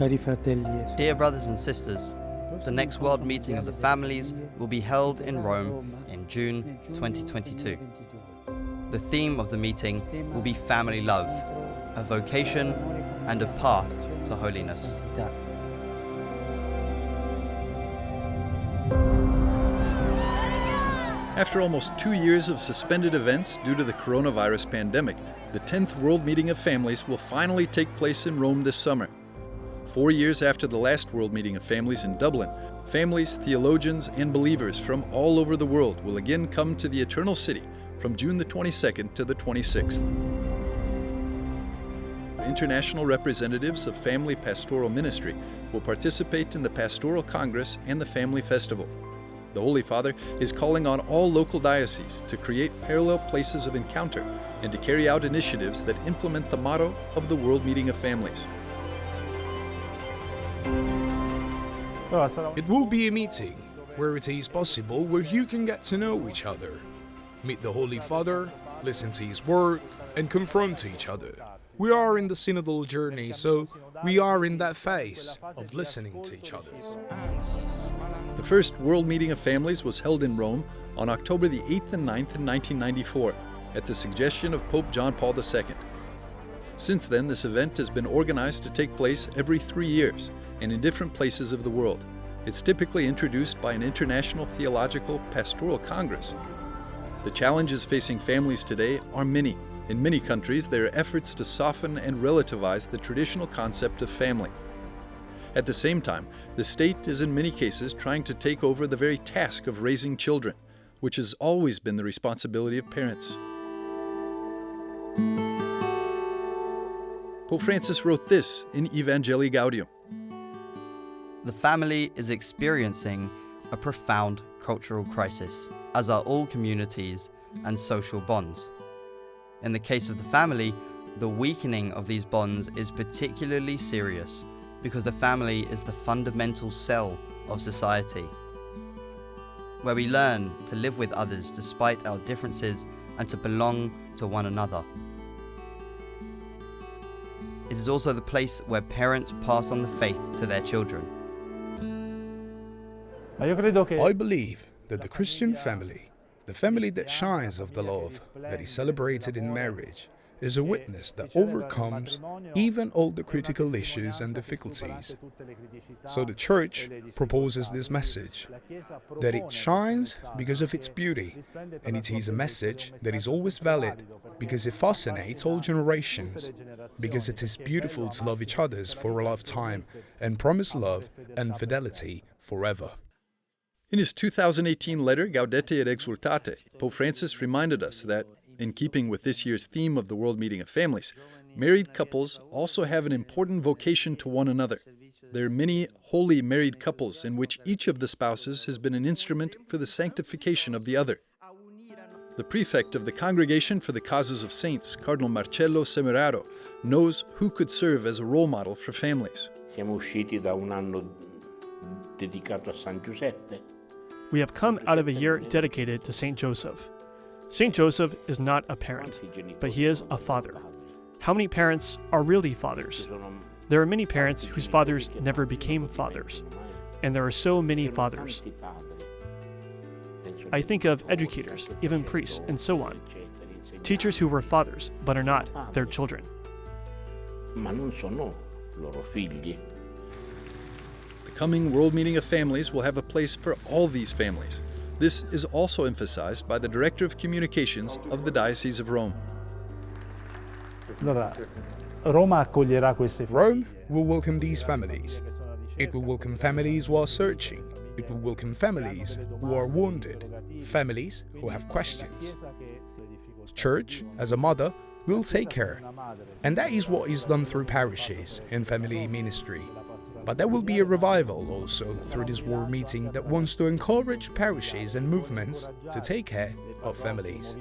Dear brothers and sisters, the next World Meeting of the Families will be held in Rome in June 2022. The theme of the meeting will be family love, a vocation and a path to holiness. After almost 2 years of suspended events due to the coronavirus pandemic, the 10th World Meeting of Families will finally take place in Rome this summer. 4 years after the last World Meeting of Families in Dublin, families, theologians, and believers from all over the world will again come to the Eternal City from June the 22nd to the 26th. International representatives of Family Pastoral Ministry will participate in the Pastoral Congress and the Family Festival. The Holy Father is calling on all local dioceses to create parallel places of encounter and to carry out initiatives that implement the motto of the World Meeting of Families. It will be a meeting where it is possible where you can get to know each other, meet the Holy Father, listen to his word, and confront each other. We are in the synodal journey, so we are in that phase of listening to each other. The first World Meeting of Families was held in Rome on October the 8th and 9th in 1994 at the suggestion of Pope John Paul II. Since then, this event has been organized to take place every 3 years and in different places of the world. It's typically introduced by an international theological pastoral congress. The challenges facing families today are many. In many countries, there are efforts to soften and relativize the traditional concept of family. At the same time, the state is in many cases trying to take over the very task of raising children, which has always been the responsibility of parents. Pope Francis wrote this in Evangelii Gaudium. The family is experiencing a profound cultural crisis, as are all communities and social bonds. In the case of the family, the weakening of these bonds is particularly serious because the family is the fundamental cell of society, where we learn to live with others despite our differences and to belong to one another. It is also the place where parents pass on the faith to their children. I believe that the Christian family, the family that shines of the love that is celebrated in marriage, is a witness that overcomes even all the critical issues and difficulties. So the Church proposes this message, that it shines because of its beauty, and it is a message that is always valid because it fascinates all generations, because it is beautiful to love each other for a lifetime and promise love and fidelity forever. In his 2018 letter, Gaudete et Exultate, Pope Francis reminded us that, in keeping with this year's theme of the World Meeting of Families, married couples also have an important vocation to one another. There are many holy married couples in which each of the spouses has been an instrument for the sanctification of the other. The prefect of the Congregation for the Causes of Saints, Cardinal Marcello Semeraro, knows who could serve as a role model for families. Siamo usciti da un anno dedicato a San Giuseppe. We have come out of a year dedicated to Saint Joseph. Saint Joseph is not a parent, but he is a father. How many parents are really fathers? There are many parents whose fathers never became fathers, and there are so many fathers. I think of educators, even priests, and so on. Teachers who were fathers, but are not their children. Ma non sono loro figli. The coming World Meeting of Families will have a place for all these families. This is also emphasized by the Director of Communications of the Diocese of Rome. Rome will welcome these families. It will welcome families who are searching. It will welcome families who are wounded, families who have questions. Church, as a mother, will take care. And that is what is done through parishes and family ministry. But there will be a revival also through this World Meeting that wants to encourage parishes and movements to take care of families.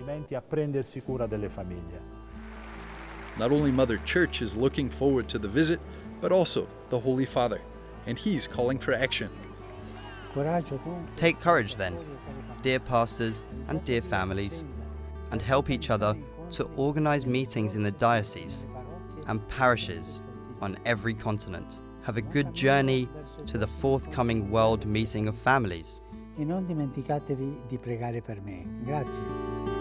Not only Mother Church is looking forward to the visit, but also the Holy Father, and he's calling for action. Take courage then, dear pastors and dear families, and help each other to organize meetings in the diocese and parishes on every continent, Have a good journey to the forthcoming World Meeting of Families. E non dimenticatevi di pregare per me. Grazie.